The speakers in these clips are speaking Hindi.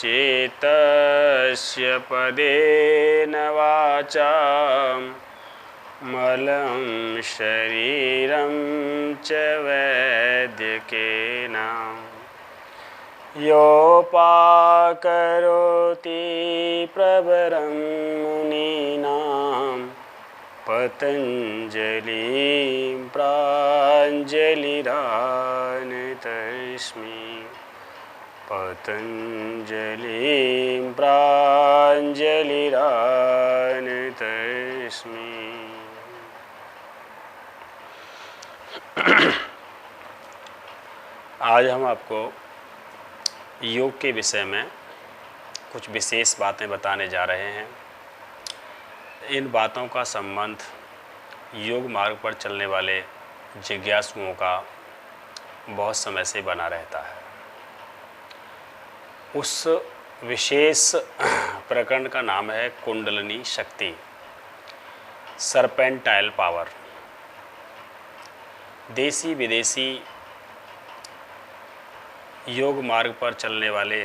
चेतस्य पदेन वाचा मलं शरीरं च वैद्यकेन योपाकरोति प्रवरं मुनीनां पतञ्जलिं प्राञ्जलिरानतस्मै पतञ्जलिं प्राञ्जलिरानतस्मै। आज हम आपको योग के विषय में कुछ विशेष बातें बताने जा रहे हैं। इन बातों का संबंध योग मार्ग पर चलने वाले जिज्ञासुओं का बहुत समय से बना रहता है। उस विशेष प्रकरण का नाम है कुंडलिनी शक्ति, सरपेंटाइल पावर। देसी विदेशी योग मार्ग पर चलने वाले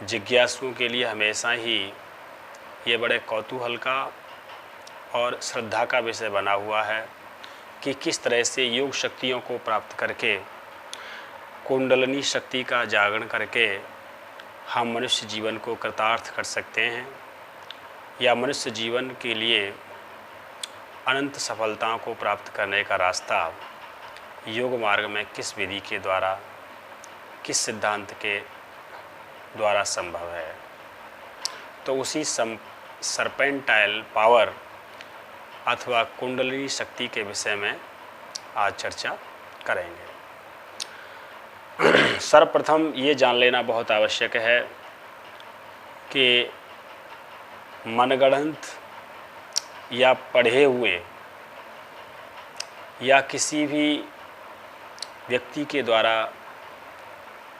जिज्ञासुओं के लिए हमेशा ही ये बड़े कौतूहल का और श्रद्धा का विषय बना हुआ है कि किस तरह से योग शक्तियों को प्राप्त करके, कुंडलिनी शक्ति का जागरण करके हम मनुष्य जीवन को कृतार्थ कर सकते हैं या मनुष्य जीवन के लिए अनंत सफलताओं को प्राप्त करने का रास्ता योग मार्ग में किस विधि के द्वारा, किस सिद्धांत के द्वारा संभव है। तो उसी सरपेंटाइल पावर अथवा कुंडलिनी शक्ति के विषय में आज चर्चा करेंगे। सर्वप्रथम ये जान लेना बहुत आवश्यक है कि मनगढ़ंत या पढ़े हुए या किसी भी व्यक्ति के द्वारा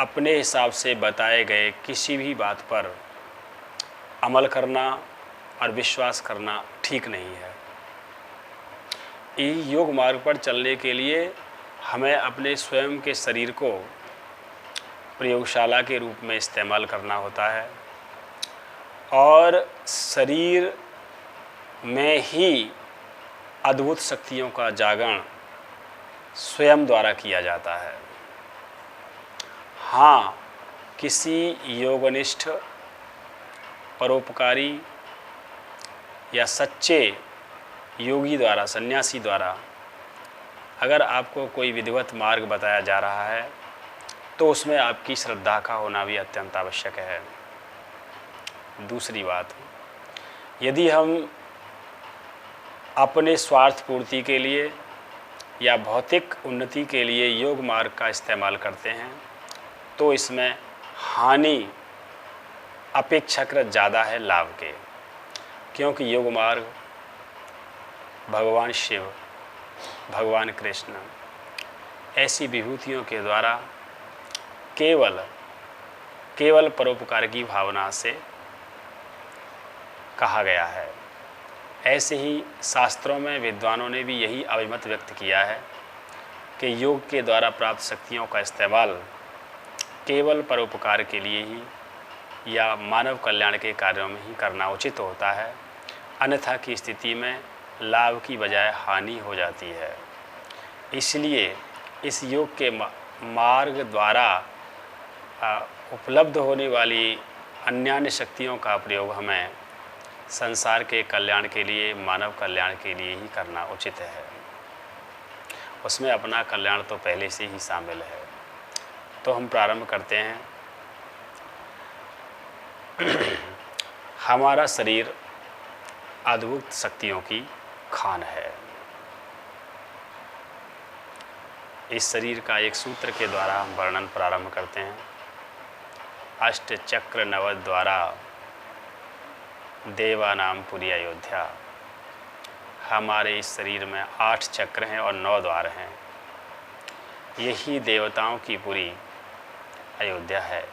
अपने हिसाब से बताए गए किसी भी बात पर अमल करना और विश्वास करना ठीक नहीं है। योग मार्ग पर चलने के लिए हमें अपने स्वयं के शरीर को प्रयोगशाला के रूप में इस्तेमाल करना होता है और शरीर में ही अद्भुत शक्तियों का जागरण स्वयं द्वारा किया जाता है। हाँ, किसी योगनिष्ठ, परोपकारी या सच्चे योगी द्वारा, सन्यासी द्वारा अगर आपको कोई विधिवत मार्ग बताया जा रहा है तो उसमें आपकी श्रद्धा का होना भी अत्यंत आवश्यक है। दूसरी बात, यदि हम अपने स्वार्थ पूर्ति के लिए या भौतिक उन्नति के लिए योग मार्ग का इस्तेमाल करते हैं तो इसमें हानि अपेक्षाकृत ज़्यादा है लाभ के, क्योंकि योग मार्ग भगवान शिव, भगवान कृष्ण ऐसी विभूतियों के द्वारा केवल परोपकार की भावना से कहा गया है। ऐसे ही शास्त्रों में विद्वानों ने भी यही अभिमत व्यक्त किया है कि योग के द्वारा प्राप्त शक्तियों का इस्तेमाल केवल परोपकार के लिए ही या मानव कल्याण के कार्यों में ही करना उचित होता है, अन्यथा की स्थिति में लाभ की बजाय हानि हो जाती है। इसलिए इस योग के मार्ग द्वारा उपलब्ध होने वाली अन्यान्य शक्तियों का प्रयोग हमें संसार के कल्याण के लिए, मानव कल्याण के लिए ही करना उचित है। उसमें अपना कल्याण तो पहले से ही शामिल है। तो हम प्रारंभ करते हैं। हमारा शरीर अद्भुत शक्तियों की खान है। इस शरीर का एक सूत्र के द्वारा हम वर्णन प्रारंभ करते हैं। अष्ट चक्र नव द्वारा देवानाम पुरी अयोध्या। हमारे इस शरीर में 8 चक्र हैं और 9 द्वार हैं। यही देवताओं की पुरी अयोध्या है।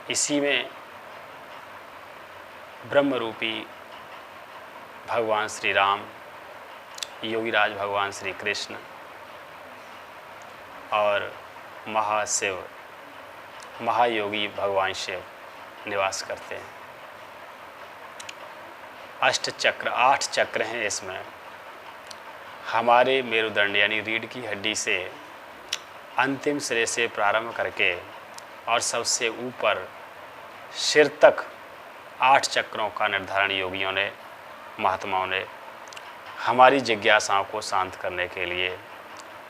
इसी में ब्रह्म रूपी भगवान श्री राम, योगीराज भगवान श्री कृष्ण और महाशिव, महायोगी भगवान शिव निवास करते हैं। अष्ट चक्र, 8 चक्र हैं इसमें। हमारे मेरुदंड यानी रीढ़ की हड्डी से अंतिम सिरे से प्रारंभ करके और सबसे ऊपर सिर तक 8 चक्रों का निर्धारण योगियों ने, महात्माओं ने हमारी जिज्ञासाओं को शांत करने के लिए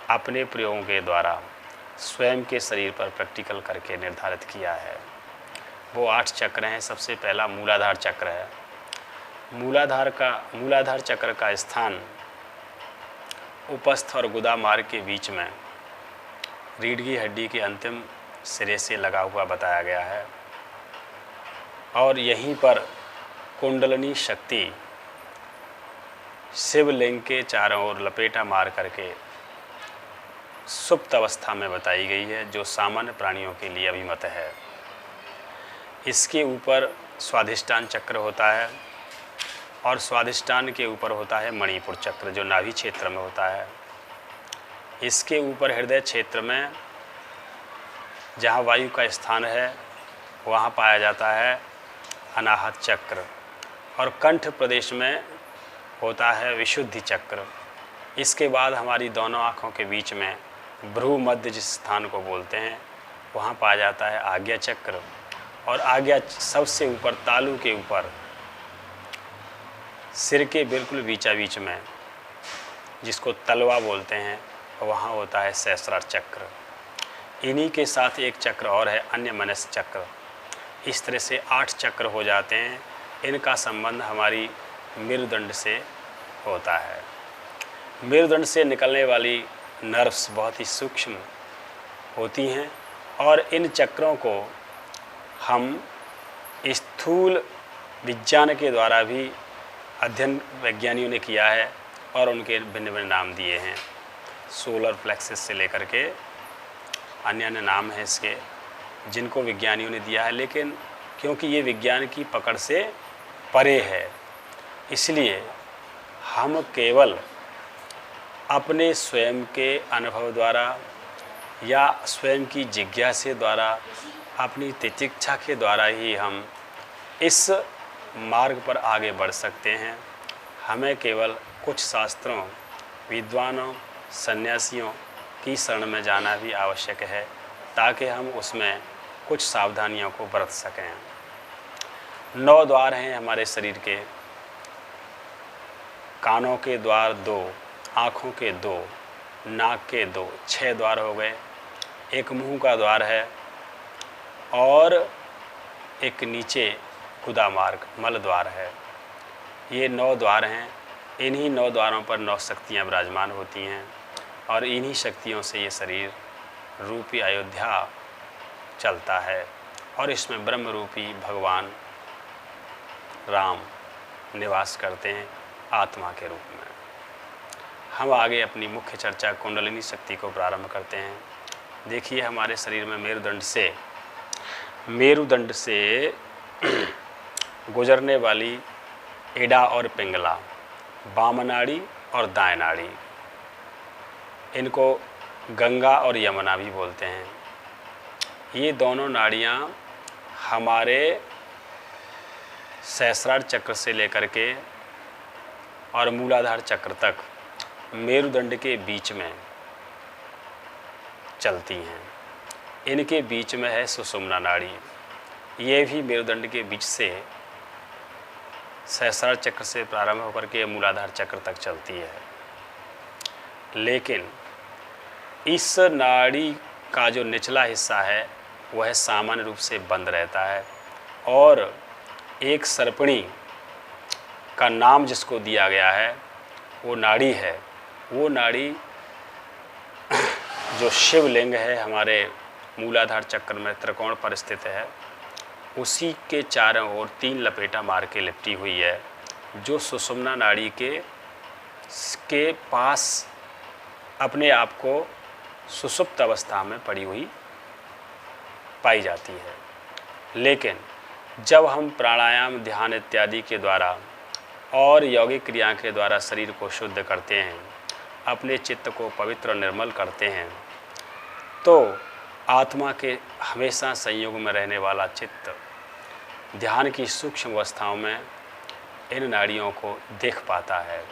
अपने प्रयोगों के द्वारा स्वयं के शरीर पर प्रैक्टिकल करके निर्धारित किया है। वो 8 चक्र हैं। सबसे पहला मूलाधार चक्र है। मूलाधार चक्र का स्थान उपस्थ और गुदा मार्ग के बीच में रीढ़ की हड्डी के अंतिम सिरे से लगा हुआ बताया गया है और यहीं पर कुंडलिनी शक्ति शिवलिंग के चारों ओर लपेटा मार करके सुप्त अवस्था में बताई गई है, जो सामान्य प्राणियों के लिए अभिमत है। इसके ऊपर स्वाधिष्ठान चक्र होता है और स्वाधिष्ठान के ऊपर होता है मणिपुर चक्र, जो नाभि क्षेत्र में होता है। इसके ऊपर हृदय क्षेत्र में जहाँ वायु का स्थान है वहाँ पाया जाता है अनाहत चक्र और कंठ प्रदेश में होता है विशुद्धि चक्र। इसके बाद हमारी दोनों आँखों के बीच में भ्रू मध्य जिस स्थान को बोलते हैं वहाँ पाया जाता है आज्ञा चक्र और आज्ञा सबसे ऊपर तालू के ऊपर सिर के बिल्कुल बीचा बीच में जिसको तलवा बोलते हैं वहाँ होता है सहस्रार चक्र। इन्हीं के साथ एक चक्र और है अन्यमनस्य चक्र। इस तरह से 8 चक्र हो जाते हैं। इनका संबंध हमारी मेरुदंड से होता है। मेरुदंड से निकलने वाली नर्व्स बहुत ही सूक्ष्म होती हैं और इन चक्रों को हम स्थूल विज्ञान के द्वारा भी अध्ययन वैज्ञानिकों ने किया है और उनके भिन्न भिन्न नाम दिए हैं। सोलर प्लेक्सस से लेकर के अन्य अन्य नाम हैं इसके जिनको विज्ञानियों ने दिया है, लेकिन क्योंकि ये विज्ञान की पकड़ से परे है इसलिए हम केवल अपने स्वयं के अनुभव द्वारा या स्वयं की जिज्ञासा द्वारा, अपनी तितिक्षा के द्वारा ही हम इस मार्ग पर आगे बढ़ सकते हैं। हमें केवल कुछ शास्त्रों, विद्वानों, सन्यासियों की शरण में जाना भी आवश्यक है ताकि हम उसमें कुछ सावधानियों को बरत सकें। 9 द्वार हैं हमारे शरीर के। कानों के द्वार 2, आँखों के 2, नाक के 2, 6 द्वार हो गए। एक मुंह का द्वार है और एक नीचे गुदा मार्ग मल द्वार है। ये 9 द्वार हैं। इन्हीं 9 द्वारों पर 9 शक्तियाँ विराजमान होती हैं और इन्हीं शक्तियों से ये शरीर रूपी अयोध्या चलता है और इसमें ब्रह्म रूपी भगवान राम निवास करते हैं आत्मा के रूप में। हम आगे अपनी मुख्य चर्चा कुंडलिनी शक्ति को प्रारंभ करते हैं। देखिए हमारे शरीर में मेरुदंड से गुजरने वाली एड़ा और पिंगला, वाम नाड़ी और दाएं नाड़ी, इनको गंगा और यमुना भी बोलते हैं। ये दोनों नाड़ियाँ हमारे सहस्रार चक्र से लेकर के और मूलाधार चक्र तक मेरुदंड के बीच में चलती हैं। इनके बीच में है सुषुम्ना नाड़ी। ये भी मेरुदंड के बीच से सहस्रार चक्र से प्रारंभ होकर के मूलाधार चक्र तक चलती है। लेकिन इस नाड़ी का जो निचला हिस्सा है वह सामान्य रूप से बंद रहता है और एक सर्पणी का नाम जिसको दिया गया है वो नाड़ी है। वो नाड़ी जो शिवलिंग है हमारे मूलाधार चक्र में त्रिकोण पर स्थित है, उसी के चारों ओर 3 लपेटा मार के लिपटी हुई है, जो सुषुम्ना नाड़ी के पास अपने आप को सुषुप्त अवस्था में पड़ी हुई पाई जाती है। लेकिन जब हम प्राणायाम, ध्यान इत्यादि के द्वारा और यौगिक क्रिया के द्वारा शरीर को शुद्ध करते हैं, अपने चित्त को पवित्र और निर्मल करते हैं, तो आत्मा के हमेशा संयोग में रहने वाला चित्त ध्यान की सूक्ष्म अवस्थाओं में इन नाड़ियों को देख पाता है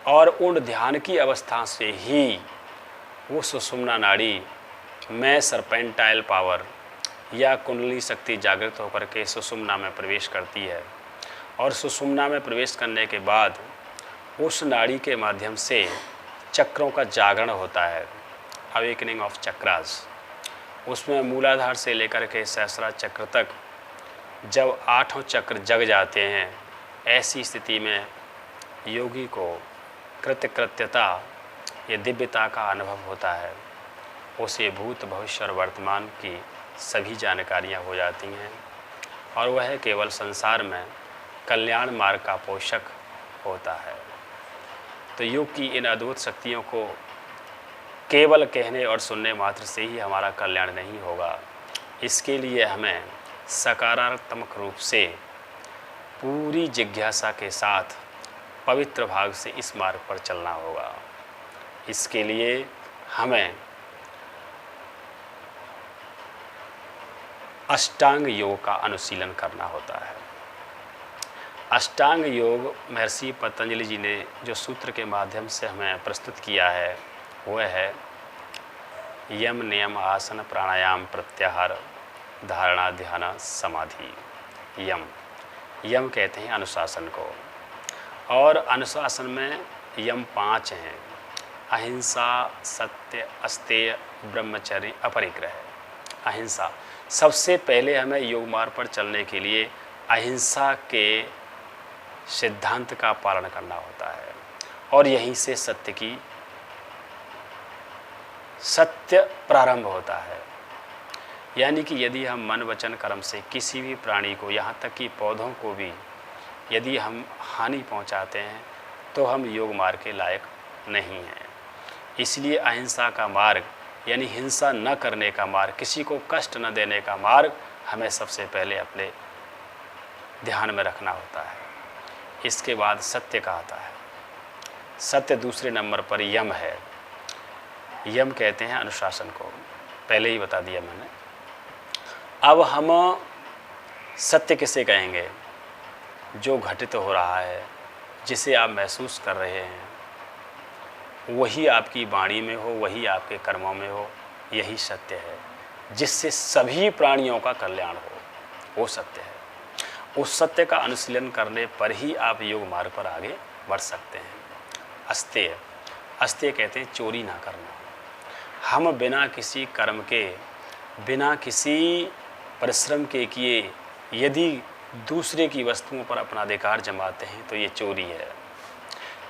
और उन ध्यान की अवस्था से ही वो सुषुम्ना नाड़ी में सर्पेंटाइल पावर या कुंडली शक्ति जागृत होकर के सुषुम्ना में प्रवेश करती है और सुषुम्ना में प्रवेश करने के बाद उस नाड़ी के माध्यम से चक्रों का जागरण होता है, अवेकनिंग ऑफ चक्रास। उसमें मूलाधार से लेकर के सहस्रार चक्र तक जब 8 चक्र जग जाते हैं, ऐसी स्थिति में योगी को कृत्यकृत्यता या दिव्यता का अनुभव होता है। उसे भूत भविष्य और वर्तमान की सभी जानकारियाँ हो जाती हैं और वह केवल संसार में कल्याण मार्ग का पोषक होता है। तो योग की इन अद्भुत शक्तियों को केवल कहने और सुनने मात्र से ही हमारा कल्याण नहीं होगा। इसके लिए हमें सकारात्मक रूप से पूरी जिज्ञासा के साथ पवित्र भाव से इस मार्ग पर चलना होगा। इसके लिए हमें अष्टांग योग का अनुशीलन करना होता है। अष्टांग योग महर्षि पतंजलि जी ने जो सूत्र के माध्यम से हमें प्रस्तुत किया है वह है यम नियम आसन प्राणायाम प्रत्याहार धारणा ध्यान समाधि। यम कहते हैं अनुशासन को, और अनुशासन में यम 5 हैं: अहिंसा, सत्य, अस्तेय, ब्रह्मचर्य, अपरिग्रह। अहिंसा, सबसे पहले हमें योग मार्ग पर चलने के लिए अहिंसा के सिद्धांत का पालन करना होता है और यहीं से सत्य प्रारंभ होता है। यानी कि यदि हम मन वचन कर्म से किसी भी प्राणी को, यहाँ तक कि पौधों को भी यदि हम हानि पहुँचाते हैं तो हम योग मार्ग के लायक नहीं हैं। इसलिए अहिंसा का मार्ग यानी हिंसा न करने का मार्ग, किसी को कष्ट न देने का मार्ग हमें सबसे पहले अपने ध्यान में रखना होता है। इसके बाद सत्य का आता है। सत्य दूसरे नंबर पर यम है। यम कहते हैं अनुशासन को, पहले ही बता दिया मैंने। अब हम सत्य किसे कहेंगे? जो घटित हो रहा है, जिसे आप महसूस कर रहे हैं, वही आपकी वाणी में हो, वही आपके कर्मों में हो, यही सत्य है जिससे सभी प्राणियों का कल्याण हो, वो सत्य है। उस सत्य का अनुशीलन करने पर ही आप योग मार्ग पर आगे बढ़ सकते हैं। अस्तेय, अस्तेय कहते हैं चोरी ना करना। हम बिना किसी कर्म के, बिना किसी परिश्रम के किए यदि दूसरे की वस्तुओं पर अपना अधिकार जमाते हैं तो ये चोरी है।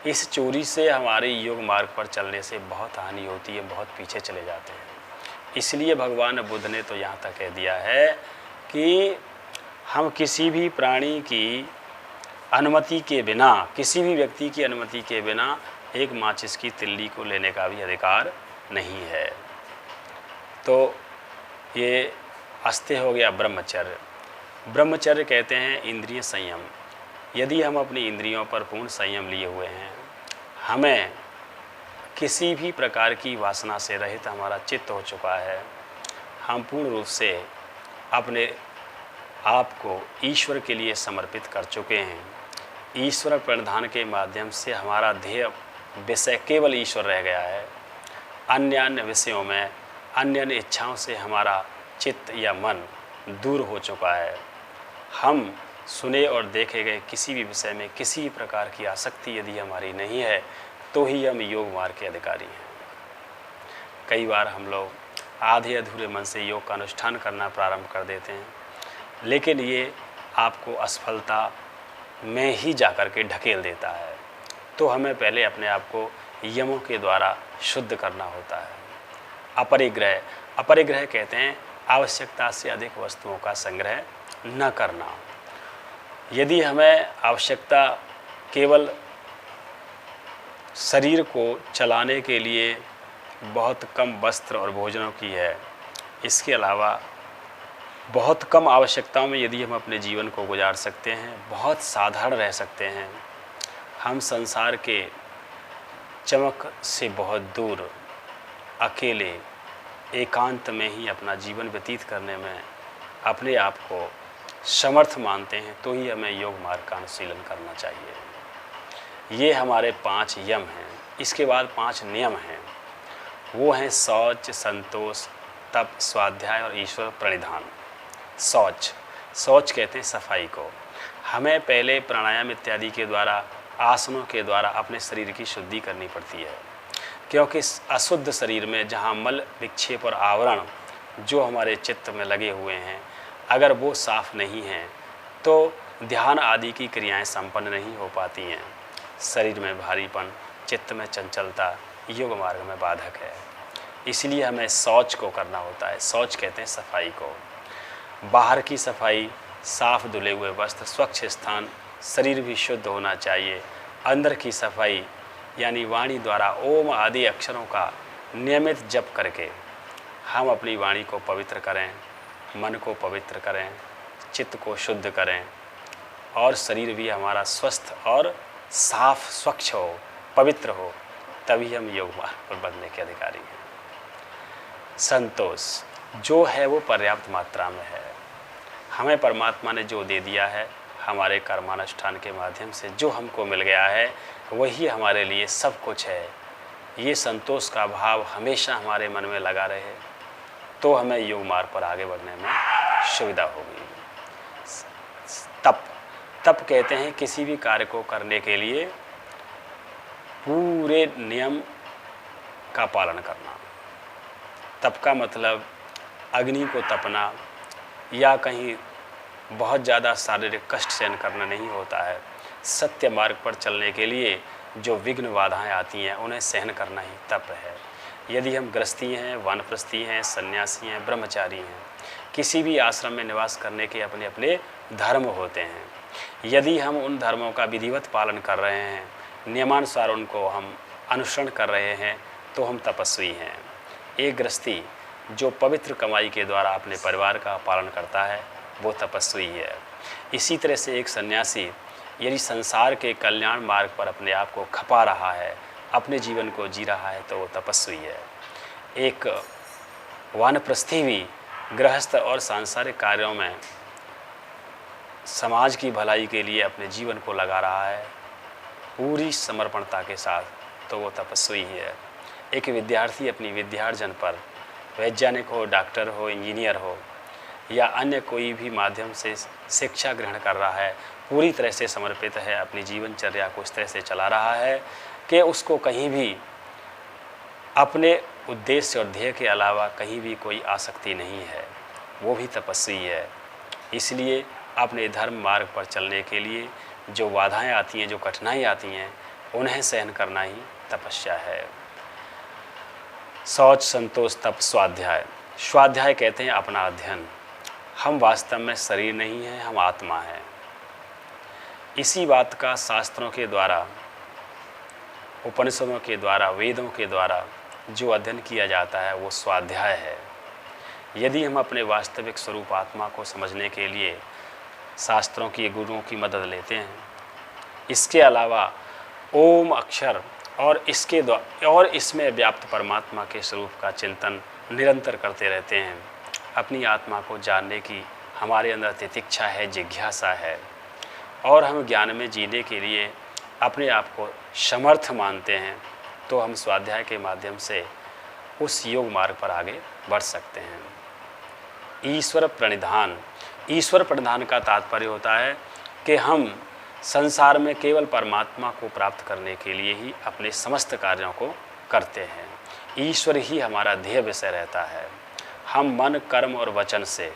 इस चोरी से हमारे योग मार्ग पर चलने से बहुत हानि होती है, बहुत पीछे चले जाते हैं। इसलिए भगवान बुद्ध ने तो यहाँ तक कह दिया है कि हम किसी भी प्राणी की अनुमति के बिना, किसी भी व्यक्ति की अनुमति के बिना एक माचिस की तिल्ली को लेने का भी अधिकार नहीं है। तो ये अस्तेय हो गया ब्रह्मचर्य। ब्रह्मचर्य कहते हैं इंद्रिय संयम। यदि हम अपनी इंद्रियों पर पूर्ण संयम लिए हुए हैं, हमें किसी भी प्रकार की वासना से रहित हमारा चित्त हो चुका है, हम पूर्ण रूप से अपने आप को ईश्वर के लिए समर्पित कर चुके हैं, ईश्वर प्रणिधान के माध्यम से हमारा ध्येय विषय केवल ईश्वर रह गया है, अन्य विषयों में अन्य इच्छाओं से हमारा चित्त या मन दूर हो चुका है, हम सुने और देखे गए किसी भी विषय में किसी प्रकार की आसक्ति यदि हमारी नहीं है, तो ही हम योग मार्ग के अधिकारी हैं। कई बार हम लोग आधे अधूरे मन से योग का अनुष्ठान करना प्रारंभ कर देते हैं, लेकिन ये आपको असफलता में ही जाकर के ढकेल देता है। तो हमें पहले अपने आप को यमों के द्वारा शुद्ध करना होता है। अपरिग्रह, अपरिग्रह कहते हैं आवश्यकता से अधिक वस्तुओं का संग्रह न करना। यदि हमें आवश्यकता केवल शरीर को चलाने के लिए बहुत कम वस्त्र और भोजनों की है, इसके अलावा बहुत कम आवश्यकताओं में यदि हम अपने जीवन को गुजार सकते हैं, बहुत साधारण रह सकते हैं, हम संसार के चमक से बहुत दूर अकेले एकांत में ही अपना जीवन व्यतीत करने में अपने आप को समर्थ मानते हैं तो ही हमें योग मार्ग का अनुशीलन करना चाहिए। ये हमारे 5 यम हैं। इसके बाद 5 नियम हैं। वो हैं शौच, संतोष, तप, स्वाध्याय और ईश्वर प्रणिधान। शौच कहते हैं सफाई को। हमें पहले प्राणायाम इत्यादि के द्वारा, आसनों के द्वारा अपने शरीर की शुद्धि करनी पड़ती है, क्योंकि अशुद्ध शरीर में जहाँ मल, विक्षेप और आवरण जो हमारे चित्त में लगे हुए हैं, अगर वो साफ नहीं हैं तो ध्यान आदि की क्रियाएं संपन्न नहीं हो पाती हैं। शरीर में भारीपन, चित्त में चंचलता योग मार्ग में बाधक है। इसलिए हमें शौच को करना होता है। शौच कहते हैं सफाई को। बाहर की सफाई, साफ धुले हुए वस्त्र, स्वच्छ स्थान, शरीर भी शुद्ध होना चाहिए। अंदर की सफाई यानी वाणी द्वारा ओम आदि अक्षरों का नियमित जप करके हम अपनी वाणी को पवित्र करें, मन को पवित्र करें, चित्त को शुद्ध करें और शरीर भी हमारा स्वस्थ और साफ, स्वच्छ हो, पवित्र हो, तभी हम योग मार्ग पर बढ़ने के अधिकारी हैं। संतोष जो है वो पर्याप्त मात्रा में है। हमें परमात्मा ने जो दे दिया है, हमारे कर्मानुष्ठान के माध्यम से जो हमको मिल गया है, वही हमारे लिए सब कुछ है। ये संतोष का भाव हमेशा हमारे मन में लगा रहे तो हमें योग मार्ग पर आगे बढ़ने में सुविधा होगी। तप कहते हैं किसी भी कार्य को करने के लिए पूरे नियम का पालन करना। तप का मतलब अग्नि को तपना या कहीं बहुत ज़्यादा शारीरिक कष्ट सहन करना नहीं होता है। सत्य मार्ग पर चलने के लिए जो विघ्न बाधाएं आती हैं उन्हें सहन करना ही तप है। यदि हम गृहस्थी हैं, वानप्रस्थी हैं, सन्यासी हैं, ब्रह्मचारी हैं, किसी भी आश्रम में निवास करने के अपने अपने धर्म होते हैं। यदि हम उन धर्मों का विधिवत पालन कर रहे हैं, नियमानुसार उनको हम अनुसरण कर रहे हैं, तो हम तपस्वी हैं। एक गृहस्थी जो पवित्र कमाई के द्वारा अपने परिवार का पालन करता है वो तपस्वी है। इसी तरह से एक सन्यासी यदि संसार के कल्याण मार्ग पर अपने आप को खपा रहा है, अपने जीवन को जी रहा है, तो वो तपस्वी है। एक वानप्रस्थी भी गृहस्थ और सांसारिक कार्यों में समाज की भलाई के लिए अपने जीवन को लगा रहा है पूरी समर्पणता के साथ, तो वो तपस्वी है। एक विद्यार्थी अपनी विद्यार्जन पर, वैज्ञानिक हो, डॉक्टर हो, इंजीनियर हो या अन्य कोई भी माध्यम से शिक्षा ग्रहण कर रहा है, पूरी तरह से समर्पित है, अपनी जीवनचर्या को इस तरह से चला रहा है कि उसको कहीं भी अपने उद्देश्य और ध्येय के अलावा कहीं भी आसक्ति आसक्ति नहीं है, वो भी तपस्वी है। इसलिए अपने धर्म मार्ग पर चलने के लिए जो बाधाएं आती हैं, जो कठिनाई आती हैं, उन्हें सहन करना ही तपस्या है। शौच, संतोष, तप, स्वाध्याय। स्वाध्याय कहते हैं अपना अध्ययन। हम वास्तव में शरीर नहीं हैं, हम आत्मा हैं। इसी बात का शास्त्रों के द्वारा, उपनिषदों के द्वारा, वेदों के द्वारा जो अध्ययन किया जाता है वो स्वाध्याय है। यदि हम अपने वास्तविक स्वरूप आत्मा को समझने के लिए शास्त्रों की, गुरुओं की मदद लेते हैं, इसके अलावा ओम अक्षर और इसमें व्याप्त परमात्मा के स्वरूप का चिंतन निरंतर करते रहते हैं, अपनी आत्मा को जानने की हमारे अंदर तितिक्षा है, जिज्ञासा है और हम ज्ञान में जीने के लिए अपने आप को समर्थ मानते हैं, तो हम स्वाध्याय के माध्यम से उस योग मार्ग पर आगे बढ़ सकते हैं। ईश्वर प्रणिधान। ईश्वर प्रणिधान का तात्पर्य होता है कि हम संसार में केवल परमात्मा को प्राप्त करने के लिए ही अपने समस्त कार्यों को करते हैं। ईश्वर ही हमारा ध्येय विषय रहता है। हम मन, कर्म और वचन से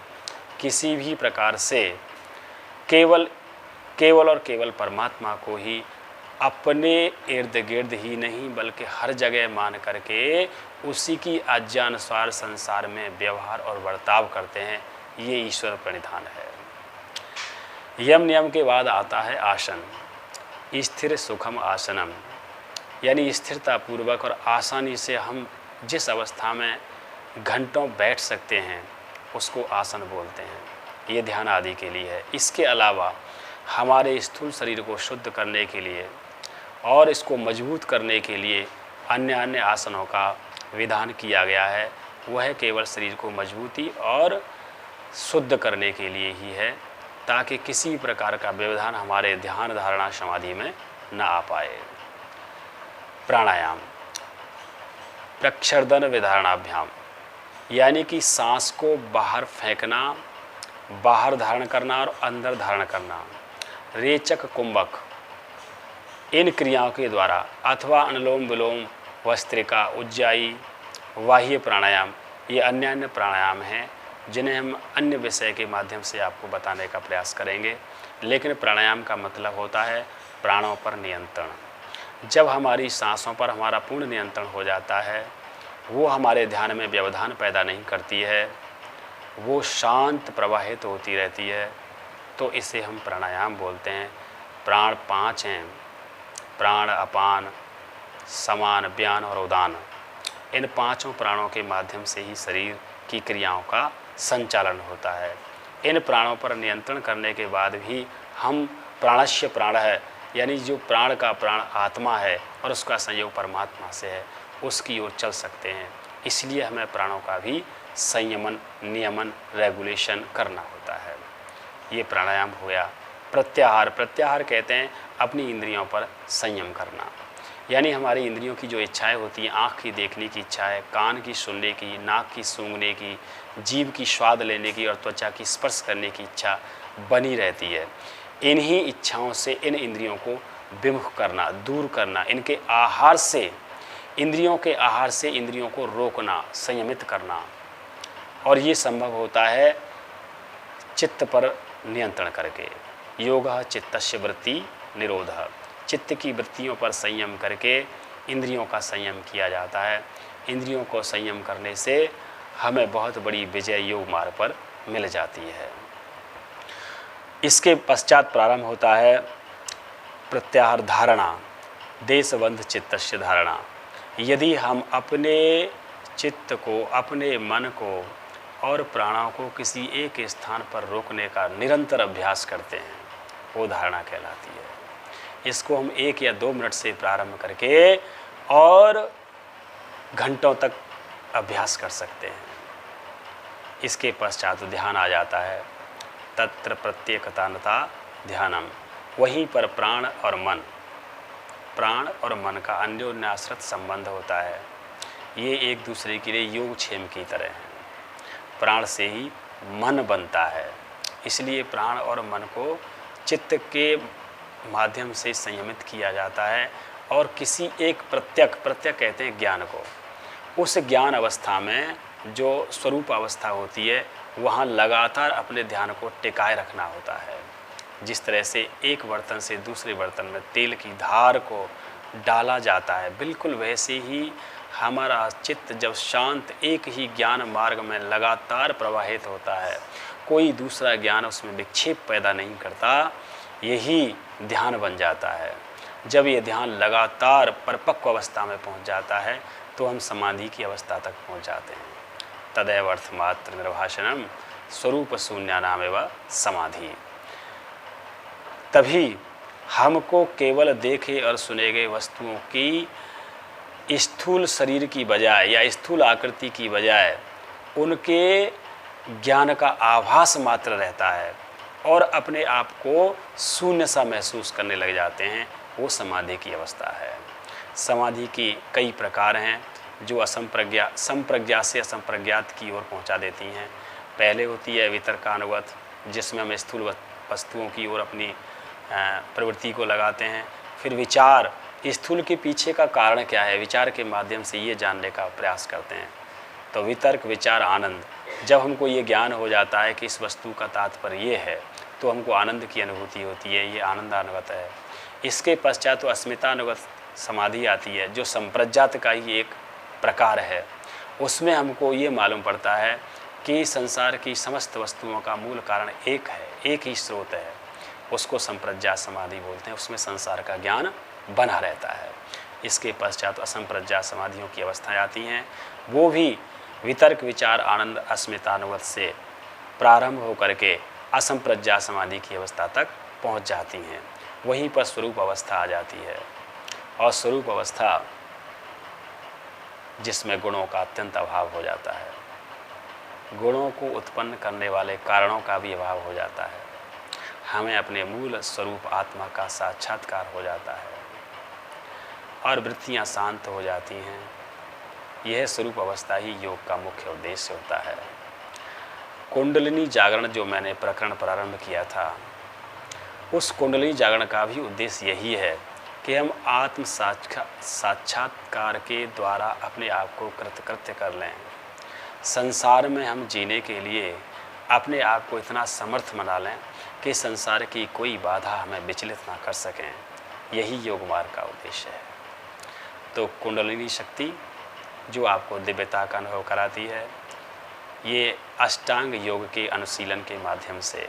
किसी भी प्रकार से केवल और केवल परमात्मा को ही अपने इर्द गिर्द ही नहीं बल्कि हर जगह मान करके उसी की आज्ञानुसार संसार में व्यवहार और बर्ताव करते हैं। ये ईश्वर प्रणिधान है। यम नियम के बाद आता है आसन। स्थिर सुखम आसनम, यानी स्थिरता पूर्वक और आसानी से हम जिस अवस्था में घंटों बैठ सकते हैं उसको आसन बोलते हैं। ये ध्यान आदि के लिए है। इसके अलावा हमारे स्थूल शरीर को शुद्ध करने के लिए और इसको मजबूत करने के लिए अन्य आसनों का विधान किया गया है। वह केवल शरीर को मजबूती और शुद्ध करने के लिए ही है। ताकि किसी प्रकार का व्यवधान हमारे ध्यान धारणा समाधि में न आ पाए। प्राणायाम प्रक्षरदन विधारणाभ्याम, यानी कि सांस को बाहर फेंकना, बाहर धारण करना और अंदर धारण करना, रेचक कुंभक, इन क्रियाओं के द्वारा अथवा अनुलोम विलोम, वस्त्रिका, उज्जाई, बाह्य प्राणायाम, ये अन्य प्राणायाम हैं जिन्हें हम अन्य विषय के माध्यम से आपको बताने का प्रयास करेंगे। लेकिन प्राणायाम का मतलब होता है प्राणों पर नियंत्रण। जब हमारी सांसों पर हमारा पूर्ण नियंत्रण हो जाता है, वो हमारे ध्यान में व्यवधान पैदा नहीं करती है, वो शांत प्रवाहित होती रहती है, तो इसे हम प्राणायाम बोलते हैं। प्राण 5 हैं, प्राण, अपान, समान, व्यान और उदान। इन 5 प्राणों के माध्यम से ही शरीर की क्रियाओं का संचालन होता है। इन प्राणों पर नियंत्रण करने के बाद भी हम प्राणस्य प्राण है, यानी जो प्राण का प्राण आत्मा है और उसका संयोग परमात्मा से है, उसकी ओर चल सकते हैं। इसलिए हमें प्राणों का भी संयमन, नियमन, रेगुलेशन करना होता है। ये प्राणायाम हो गया। प्रत्याहार, प्रत्याहार कहते हैं अपनी इंद्रियों पर संयम करना, यानी हमारी इंद्रियों की जो इच्छाएं होती हैं, आँख की देखने की इच्छा है, कान की सुनने की, नाक की सूंघने की, जीभ की स्वाद लेने की और त्वचा की स्पर्श करने की इच्छा बनी रहती है। इन्हीं इच्छाओं से इन इंद्रियों को विमुख करना, दूर करना, इनके आहार से, इंद्रियों के आहार से इंद्रियों को रोकना, संयमित करना, और ये संभव होता है चित्त पर नियंत्रण करके। योगः चित्तस्य वृत्ति निरोधः, चित्त की वृत्तियों पर संयम करके इंद्रियों का संयम किया जाता है। इंद्रियों को संयम करने से हमें बहुत बड़ी विजय योग मार्ग पर मिल जाती है। इसके पश्चात प्रारंभ होता है प्रत्याहार धारणा, देशबंध चित्तस्य धारणा। यदि हम अपने चित्त को, अपने मन को और प्राणों को किसी एक स्थान पर रोकने का निरंतर अभ्यास करते हैं, वो धारणा कहलाती है। इसको हम 1 या 2 मिनट से प्रारंभ करके और घंटों तक अभ्यास कर सकते हैं। इसके पश्चात ध्यान आ जाता है। तत्र प्रत्येकतानता ध्यानम, वहीं पर प्राण और मन का अन्योन्याश्रित संबंध होता है। ये एक दूसरे के लिए योगक्षेम की तरह हैं। प्राण से ही मन बनता है, इसलिए प्राण और मन को चित्त के माध्यम से संयमित किया जाता है और किसी एक प्रत्यक कहते हैं ज्ञान को, उस ज्ञान अवस्था में जो स्वरूप अवस्था होती है, वहाँ लगातार अपने ध्यान को टिकाए रखना होता है। जिस तरह से एक बर्तन से दूसरे बर्तन में तेल की धार को डाला जाता है, बिल्कुल वैसे ही हमारा चित्त जब शांत एक ही ज्ञान मार्ग में लगातार प्रवाहित होता है, कोई दूसरा ज्ञान उसमें विक्षेप पैदा नहीं करता, यही ध्यान बन जाता है। जब ये ध्यान लगातार परिपक्व अवस्था में पहुंच जाता है तो हम समाधि की अवस्था तक पहुंच जाते हैं। तदैव अर्थमात्र निर्भाषणम स्वरूप शून्यानामेव समाधि। तभी हमको केवल देखे और सुने गए वस्तुओं की स्थूल शरीर की बजाय या स्थूल आकृति की बजाय उनके ज्ञान का आभास मात्र रहता है और अपने आप को शून्य सा महसूस करने लग जाते हैं, वो समाधि की अवस्था है। समाधि की कई प्रकार हैं जो संप्रज्ञा से असंप्रज्ञात की ओर पहुंचा देती हैं। पहले होती है वितर्कानुगत, जिसमें हम स्थूल वस्तुओं की ओर अपनी प्रवृत्ति को लगाते हैं। फिर विचार, स्थूल के पीछे का कारण क्या है, विचार के माध्यम से ये जानने का प्रयास करते हैं। तो वितर्क, विचार, आनंद, जब हमको ये ज्ञान हो जाता है कि इस वस्तु का तात्पर्य ये है, तो हमको आनंद की अनुभूति होती है, ये आनंदानुगत है। इसके पश्चात तो अस्मितानुगत समाधि आती है, जो संप्रज्ञात का ही एक प्रकार है। उसमें हमको ये मालूम पड़ता है कि संसार की समस्त वस्तुओं का मूल कारण एक है, एक ही स्रोत है। उसको संप्रज्ञात समाधि बोलते हैं, उसमें संसार का ज्ञान बना रहता है। इसके पश्चात असंप्रज्ञात समाधियों की अवस्थाएं आती हैं, वो भी वितर्क, विचार, आनंद, अस्मितानुगत से प्रारंभ होकर के असंप्रज्ञात समाधि की अवस्था तक पहुंच जाती हैं। वहीं पर स्वरूप अवस्था आ जाती है, और स्वरूप अवस्था जिसमें गुणों का अत्यंत अभाव हो जाता है, गुणों को उत्पन्न करने वाले कारणों का भी अभाव हो जाता है। हमें अपने मूल स्वरूप आत्मा का साक्षात्कार हो जाता है और वृत्तियाँ शांत हो जाती हैं। यह स्वरूप अवस्था ही योग का मुख्य उद्देश्य होता है। कुंडलिनी जागरण जो मैंने प्रकरण प्रारंभ किया था, उस कुंडलिनी जागरण का भी उद्देश्य यही है कि हम आत्म साक्षात्कार के द्वारा अपने आप को कृतकृत्य कर लें। संसार में हम जीने के लिए अपने आप को इतना समर्थ बना लें कि संसार की कोई बाधा हमें विचलित ना कर सकें। यही योग मार्ग का उद्देश्य है। तो कुंडलिनी शक्ति जो आपको दिव्यता का अनुभव कराती है, ये अष्टांग योग के अनुशीलन के माध्यम से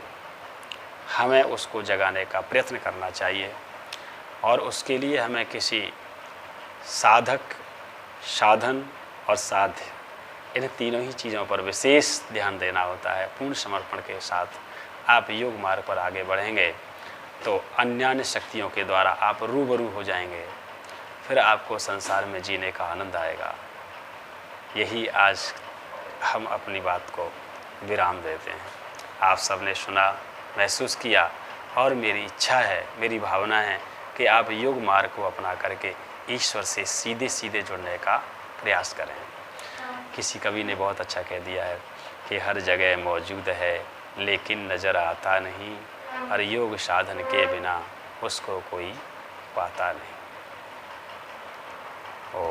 हमें उसको जगाने का प्रयत्न करना चाहिए और उसके लिए हमें किसी साधक, साधन और साध्य, इन तीनों ही चीज़ों पर विशेष ध्यान देना होता है। पूर्ण समर्पण के साथ आप योग मार्ग पर आगे बढ़ेंगे तो अन्यान्य शक्तियों के द्वारा आप रूबरू हो जाएंगे। फिर आपको संसार में जीने का आनंद आएगा। यही आज हम अपनी बात को विराम देते हैं। आप सबने सुना, महसूस किया और मेरी इच्छा है, मेरी भावना है कि आप योग मार्ग को अपना करके ईश्वर से सीधे सीधे जुड़ने का प्रयास करें। किसी कवि ने बहुत अच्छा कह दिया है कि हर जगह मौजूद है लेकिन नज़र आता नहीं, और योग साधन के बिना उसको कोई पाता नहीं। ओ